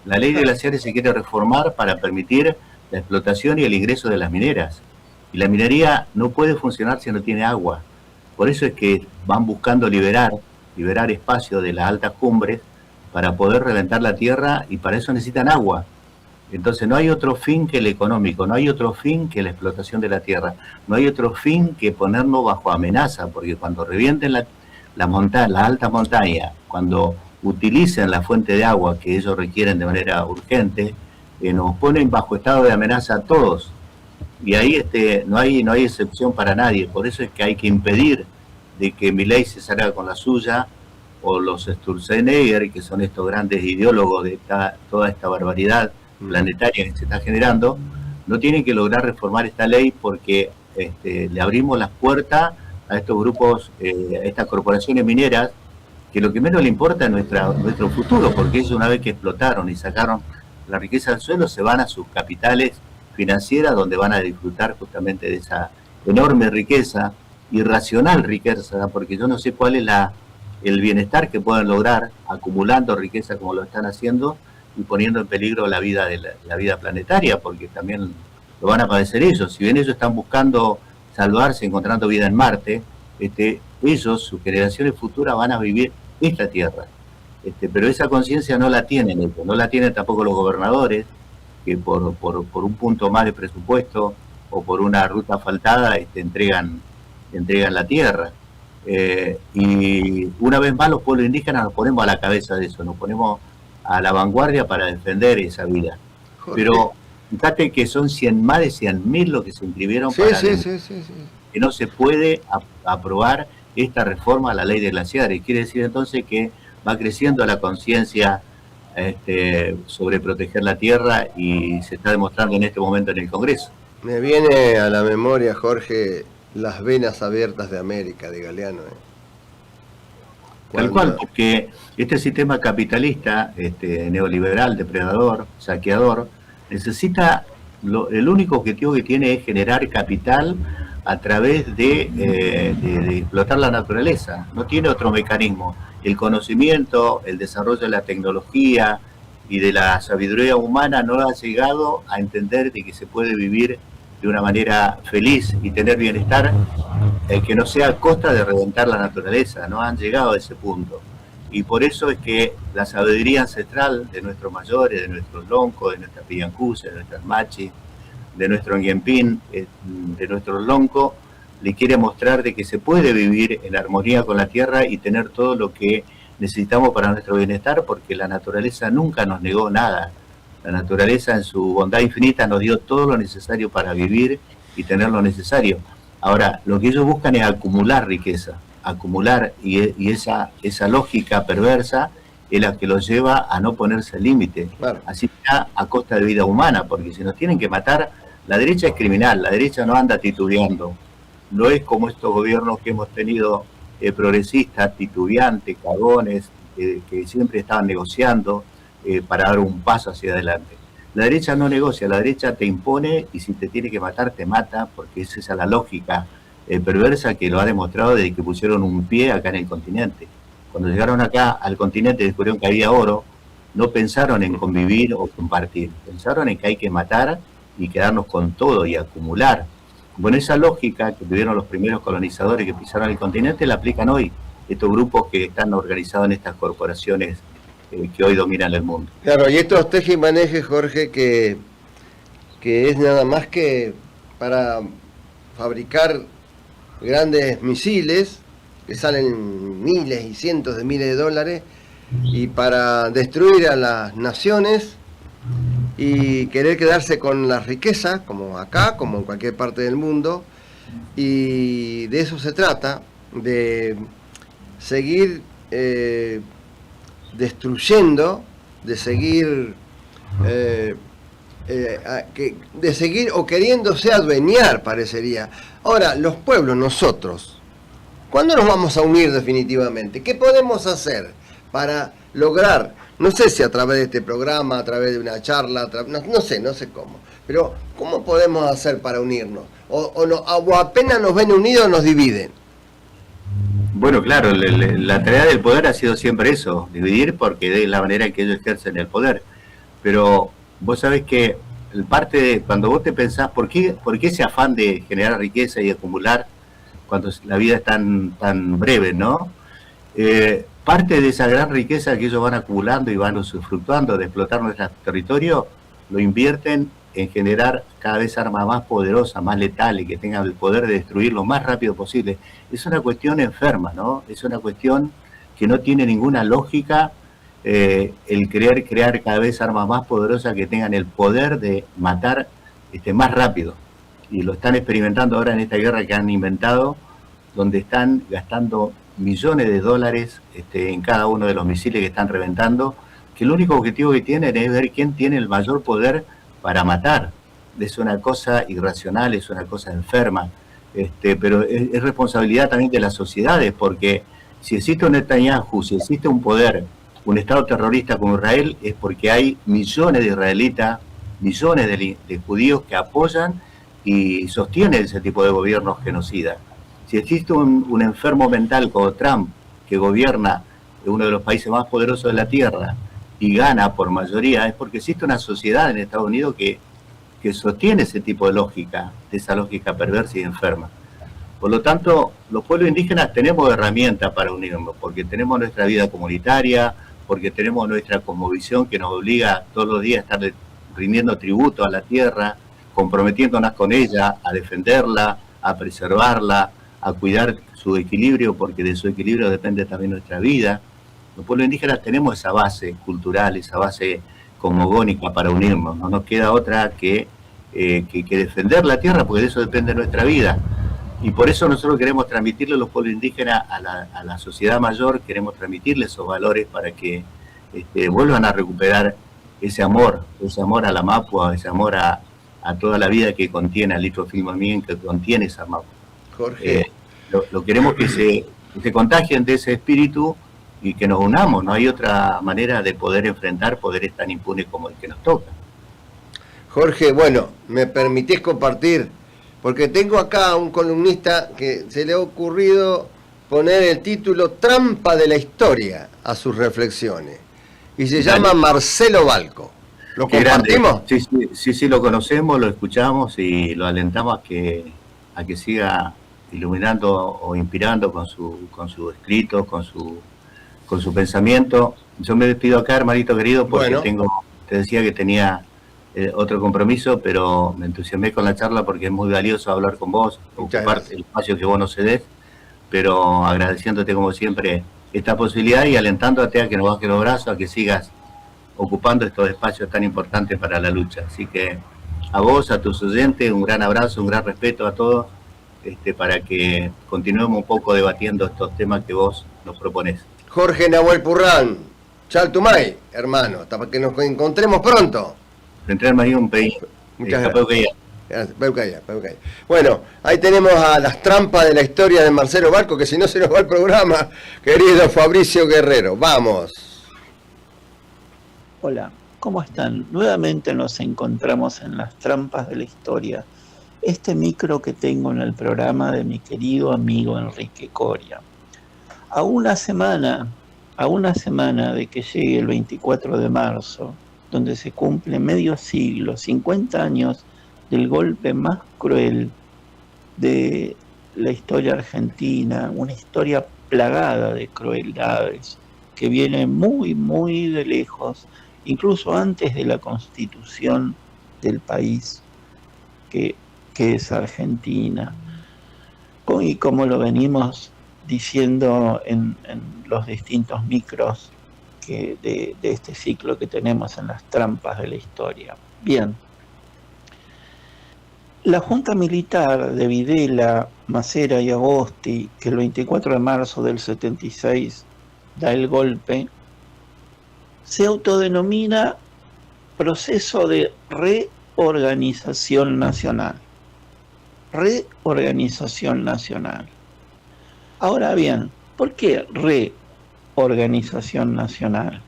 La ley de glaciares se quiere reformar para permitir la explotación y el ingreso de las mineras. Y la minería no puede funcionar si no tiene agua. Por eso es que van buscando liberar espacio de las altas cumbres para poder reventar la tierra, y para eso necesitan agua. Entonces no hay otro fin que el económico, no hay otro fin que la explotación de la tierra, no hay otro fin que ponernos bajo amenaza, porque cuando revienten las altas montañas, cuando utilicen la fuente de agua que ellos requieren de manera urgente, nos ponen bajo estado de amenaza a todos. Y ahí no hay excepción para nadie. Por eso es que hay que impedir de que Milei se salga con la suya, o los Sturzenegger, que son estos grandes ideólogos de toda esta barbaridad planetaria que se está generando, no tienen que lograr reformar esta ley, porque le abrimos las puertas a estos grupos, a estas corporaciones mineras, que lo que menos le importa es nuestro futuro, porque ellos, una vez que explotaron y sacaron la riqueza del suelo, se van a sus capitales financieras, donde van a disfrutar justamente de esa enorme riqueza, irracional riqueza, porque yo no sé cuál es el bienestar que pueden lograr acumulando riqueza como lo están haciendo, y poniendo en peligro la vida planetaria, porque también lo van a padecer ellos. Si bien ellos están buscando salvarse, encontrando vida en Marte, ellos, sus generaciones futuras, van a vivir esta Tierra. Pero esa conciencia no la tienen ellos, no la tienen tampoco los gobernadores, que por un punto más de presupuesto o por una ruta asfaltada entregan la tierra. Y una vez más los pueblos indígenas nos ponemos a la cabeza de eso, nos ponemos a la vanguardia para defender esa vida. Pero fíjate que son más de 100.000 los que se inscribieron que no se puede aprobar esta reforma a la ley de glaciares. Quiere decir entonces que va creciendo la conciencia sobre proteger la tierra, y se está demostrando en este momento en el Congreso. Me viene a la memoria, Jorge, las venas abiertas de América, de Galeano. Tal cual, porque este sistema capitalista, neoliberal, depredador, saqueador, necesita, el único objetivo que tiene es generar capital a través de explotar la naturaleza. No tiene otro mecanismo. El conocimiento, el desarrollo de la tecnología y de la sabiduría humana no ha llegado a entender de que se puede vivir de una manera feliz y tener bienestar que no sea a costa de reventar la naturaleza. No han llegado a ese punto. Y por eso es que la sabiduría ancestral de nuestros mayores, de nuestros loncos, de nuestras pillancusas, de nuestras machis, de nuestro ñempín, de nuestro lonco, le quiere mostrar de que se puede vivir en armonía con la tierra y tener todo lo que necesitamos para nuestro bienestar, porque la naturaleza nunca nos negó nada. La naturaleza en su bondad infinita nos dio todo lo necesario para vivir y tener lo necesario. Ahora, lo que ellos buscan es acumular riqueza, acumular, y esa lógica perversa es la que los lleva a no ponerse límite, claro. Así sea a costa de vida humana, porque si nos tienen que matar, la derecha es criminal, la derecha no anda titubeando, no es como estos gobiernos que hemos tenido progresistas, titubeantes, cagones, que siempre estaban negociando para dar un paso hacia adelante. La derecha no negocia, la derecha te impone y si te tiene que matar, te mata, porque es esa la lógica perversa que lo ha demostrado desde que pusieron un pie acá en el continente. Cuando llegaron acá al continente y descubrieron que había oro, no pensaron en convivir o compartir, pensaron en que hay que matar y quedarnos con todo y acumular. Bueno, esa lógica que tuvieron los primeros colonizadores que pisaron el continente la aplican hoy estos grupos que están organizados en estas corporaciones que hoy dominan el mundo. Claro, y estos teje y maneje, Jorge, que es nada más que para fabricar grandes misiles que salen miles y cientos de miles de dólares y para destruir a las naciones y querer quedarse con la riqueza, como acá, como en cualquier parte del mundo, y de eso se trata, de seguir destruyendo, de seguir o queriéndose adueñar, parecería. Ahora, los pueblos, nosotros, ¿cuándo nos vamos a unir definitivamente? ¿Qué podemos hacer para lograr, no sé si a través de este programa, a través de una charla, no sé cómo, pero ¿cómo podemos hacer para unirnos? O apenas nos ven unidos nos dividen. Bueno, claro, la tarea del poder ha sido siempre eso, dividir, porque es la manera en que ellos ejercen el poder. Pero vos sabés que parte de, cuando vos te pensás, ¿por qué ese afán de generar riqueza y acumular cuando la vida es tan breve, ¿no? Parte de esa gran riqueza que ellos van acumulando y van usufructuando de explotar nuestro territorio, lo invierten en generar cada vez armas más poderosas, más letales, que tengan el poder de destruir lo más rápido posible. Es una cuestión enferma, ¿no? Es una cuestión que no tiene ninguna lógica, el crear cada vez armas más poderosas que tengan el poder de matar más rápido. Y lo están experimentando ahora en esta guerra que han inventado, donde están gastando millones de dólares en cada uno de los misiles que están reventando, que el único objetivo que tienen es ver quién tiene el mayor poder para matar. Es una cosa irracional, es una cosa enferma, pero es responsabilidad también de las sociedades, porque si existe un Netanyahu, si existe un poder, un Estado terrorista como Israel, es porque hay millones de israelitas, millones de judíos que apoyan y sostienen ese tipo de gobiernos genocidas. Si existe un enfermo mental como Trump, que gobierna uno de los países más poderosos de la Tierra y gana por mayoría, es porque existe una sociedad en Estados Unidos que sostiene ese tipo de lógica, de esa lógica perversa y enferma. Por lo tanto, los pueblos indígenas tenemos herramientas para unirnos, porque tenemos nuestra vida comunitaria, porque tenemos nuestra cosmovisión que nos obliga todos los días a estar rindiendo tributo a la tierra, comprometiéndonos con ella, a defenderla, a preservarla, a cuidar su equilibrio, porque de su equilibrio depende también nuestra vida. Los pueblos indígenas tenemos esa base cultural, esa base cosmogónica para unirnos. No nos queda otra que defender la tierra, porque de eso depende nuestra vida. Y por eso nosotros queremos transmitirle a los pueblos indígenas, a la sociedad mayor, queremos transmitirle esos valores para que vuelvan a recuperar ese amor a la Mapua, ese amor a toda la vida que contiene, al litrofilmamien que contiene esa Mapua. Jorge. Lo queremos que se contagien de ese espíritu y que nos unamos. No hay otra manera de poder enfrentar poderes tan impunes como el que nos toca. Jorge, bueno, me permitís compartir porque tengo acá a un columnista que se le ha ocurrido poner el título Trampa de la Historia a sus reflexiones, y se llama Marcelo Balco. ¿Lo compartimos? Sí, lo conocemos, lo escuchamos y lo alentamos a que siga iluminando o inspirando con su escrito, con su pensamiento. Yo me despido acá, hermanito querido, porque te decía que tenía otro compromiso, pero me entusiasmé con la charla porque es muy valioso hablar con vos, ocupar el espacio que vos nos cedés, pero agradeciéndote como siempre esta posibilidad y alentándote a que nos bajes los brazos, a que sigas ocupando estos espacios tan importantes para la lucha. Así que a vos, a tus oyentes, un gran abrazo, un gran respeto a todos, para que continuemos un poco debatiendo estos temas que vos nos proponés. Jorge Nahuel Purrán, Chaltumay, hermano, hasta que nos encontremos pronto. Entrarme ahí un país. Muchas gracias. Peucaya. Bueno, ahí tenemos a las trampas de la historia de Marcelo Balco, que si no se nos va el programa, querido Fabricio Guerrero. Vamos. Hola, ¿cómo están? Nuevamente nos encontramos en las trampas de la historia. Este micro que tengo en el programa de mi querido amigo Enrique Coria. A una semana de que llegue el 24 de marzo, donde se cumple medio siglo, 50 años del golpe más cruel de la historia argentina, una historia plagada de crueldades, que viene muy, muy de lejos, incluso antes de la constitución del país, que es Argentina. Y como lo venimos diciendo en los distintos micros de este ciclo que tenemos en las trampas de la historia. Bien. La Junta Militar de Videla, Macera y Agosti, que el 24 de marzo del 76 da el golpe, se autodenomina Proceso de Reorganización Nacional. Reorganización Nacional. Ahora bien, ¿por qué reorganización nacional?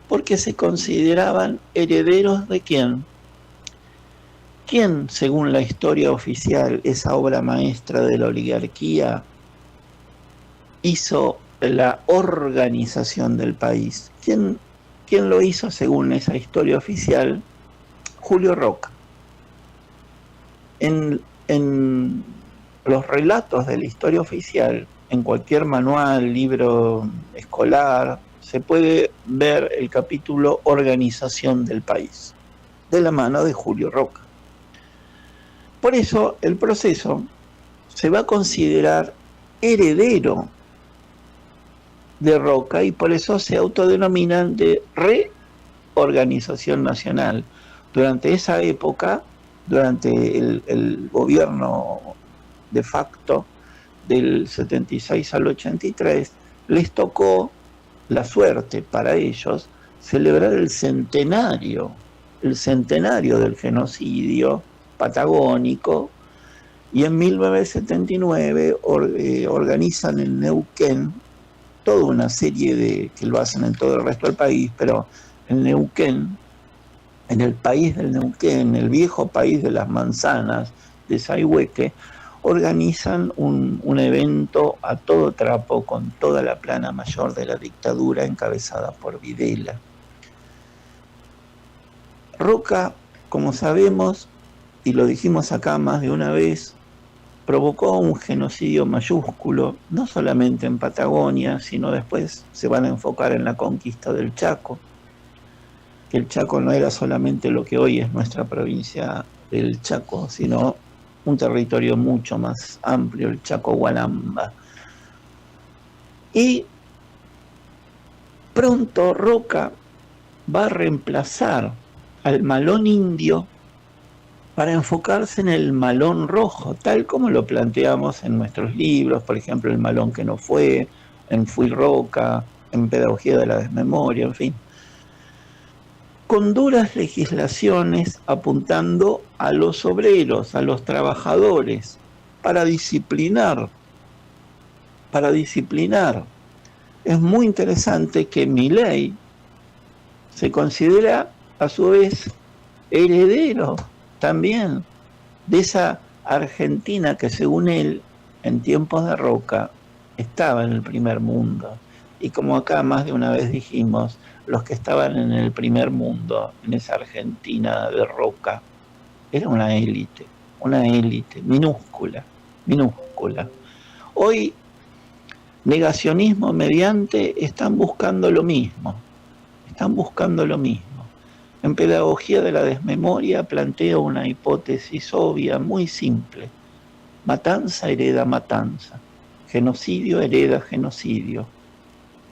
Porque se consideraban herederos de ¿quién? ¿Quién, según la historia oficial, esa obra maestra de la oligarquía, hizo la organización del país? ¿Quién lo hizo según esa historia oficial? Julio Roca. En los relatos de la historia oficial, en cualquier manual, libro escolar, se puede ver el capítulo Organización del País, de la mano de Julio Roca. Por eso el proceso se va a considerar heredero de Roca y por eso se autodenominan de reorganización nacional. Durante esa época, durante el gobierno de facto del 76 al 83, les tocó la suerte para ellos celebrar el centenario del genocidio patagónico, y en 1979 organizan en Neuquén toda una serie que lo hacen en todo el resto del país, pero en Neuquén, en el país del Neuquén, el viejo país de las manzanas de Sayhueque, organizan un evento a todo trapo con toda la plana mayor de la dictadura encabezada por Videla. Roca, como sabemos, y lo dijimos acá más de una vez, provocó un genocidio mayúsculo, no solamente en Patagonia, sino después se van a enfocar en la conquista del Chaco, que el Chaco no era solamente lo que hoy es nuestra provincia del Chaco, sino un territorio mucho más amplio, el Chaco Gualamba. Y pronto Roca va a reemplazar al malón indio para enfocarse en el malón rojo, tal como lo planteamos en nuestros libros, por ejemplo, El malón que no fue, en Fui Roca, en Pedagogía de la desmemoria, en fin. Con duras legislaciones apuntando a los obreros, a los trabajadores, para disciplinar. Es muy interesante que Milei se considera a su vez heredero también de esa Argentina que según él, en tiempos de Roca, estaba en el primer mundo. Y como acá más de una vez dijimos, los que estaban en el primer mundo, en esa Argentina de Roca, era una élite minúscula. Hoy, negacionismo mediante, están buscando lo mismo. En pedagogía de la desmemoria planteo una hipótesis obvia, muy simple. Matanza hereda matanza, genocidio hereda genocidio,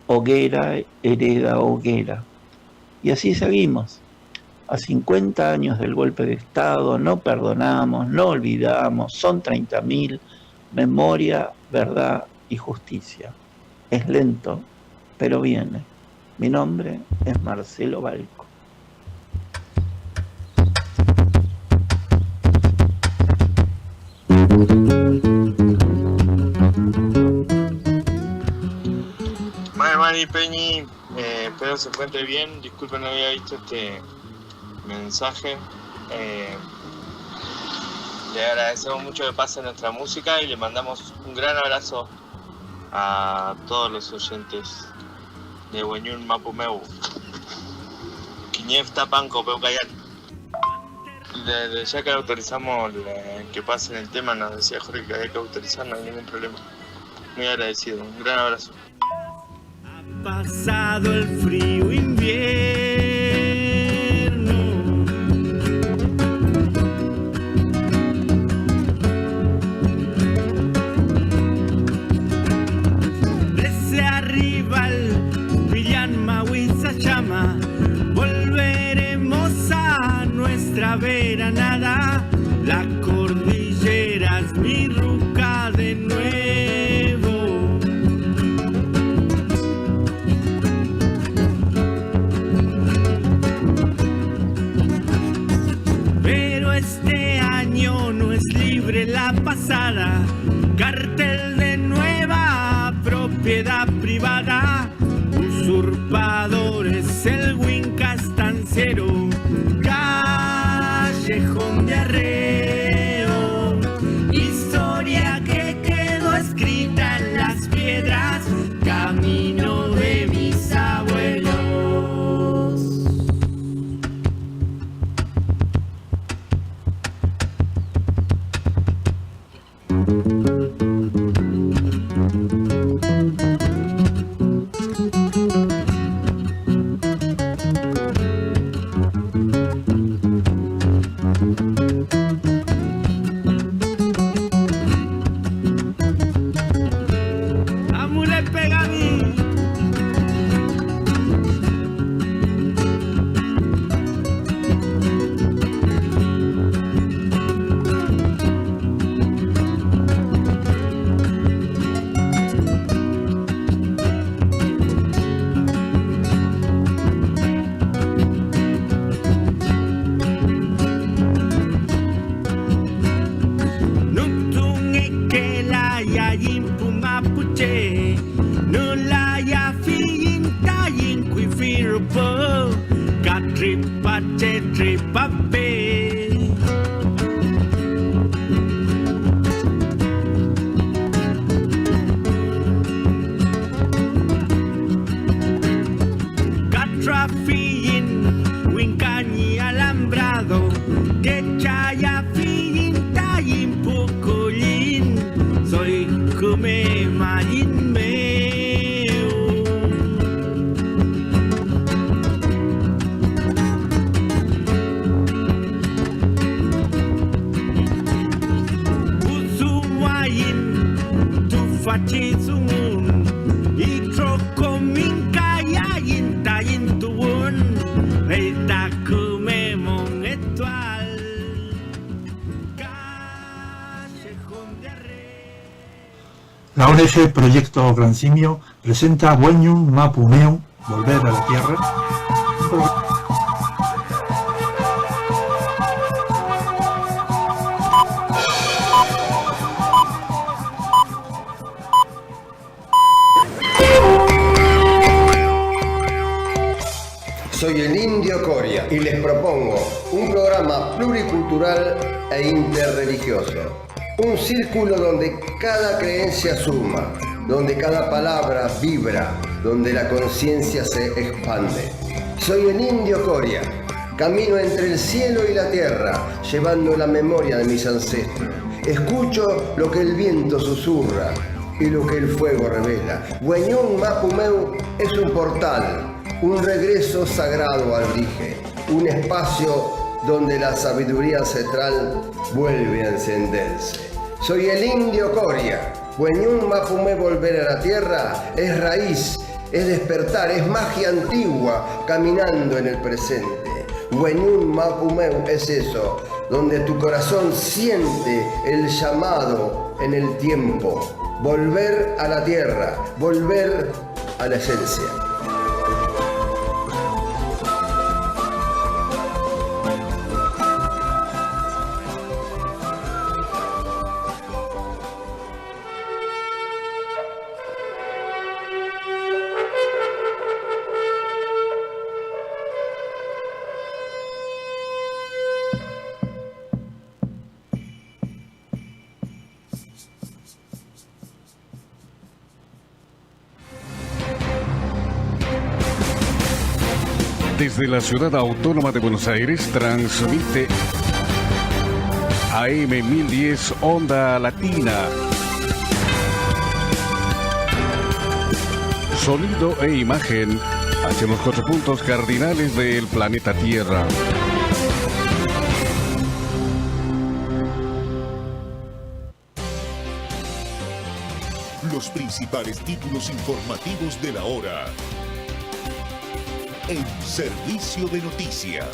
hoguera hereda hoguera. Y así seguimos. A 50 años del golpe de Estado, no perdonamos, no olvidamos, son 30.000, memoria, verdad y justicia. Es lento, pero viene. Mi nombre es Marcelo Balco. Mari Peñi, espero se encuentre bien. Disculpen, no había visto este mensaje. Le agradecemos mucho que pase nuestra música y le mandamos un gran abrazo a todos los oyentes de Weñún Mapumeu. Quiñef Tapanco, Peucayán. Desde ya que autorizamos que pasen el tema, nos decía Jorge que había que autorizar, no hay ningún problema. Muy agradecido, un gran abrazo. Pasado el frío invierno, desde arriba el Villanma Huiza llama, volveremos a nuestra veranada, la cordillera es mi ruca de nuevo. Este año no es libre la pasada, cartel de nueva propiedad privada, usurpadores, el Winca estanciero, callejón de arreo, historia que quedó escrita en las piedras, camino de mis abuelos. La ONG Proyecto Gran Simio presenta Weñún Mapumeu, Volver a la Tierra. Soy Soy el Indio Coria y les propongo un programa pluricultural e interreligioso. Un círculo donde cada creencia suma, donde cada palabra vibra, donde la conciencia se expande. Soy el Indio Coria. Camino entre el cielo y la tierra, llevando la memoria de mis ancestros. Escucho lo que el viento susurra y lo que el fuego revela. Wenyun Mapu Meu es un portal, un regreso sagrado al dije, un espacio donde la sabiduría ancestral vuelve a encenderse. Soy el Indio Coria. Wenyun Mapu Meu, volver a la tierra, es raíz, es despertar, es magia antigua caminando en el presente. Wenyun Mapu Meu es eso, donde tu corazón siente el llamado en el tiempo. Volver a la tierra, volver a la esencia. Desde la ciudad autónoma de Buenos Aires transmite AM 1010 Onda Latina. Sonido e imagen hacia los 4 puntos cardinales del planeta Tierra. Los principales títulos informativos de la hora. En Servicio de Noticias.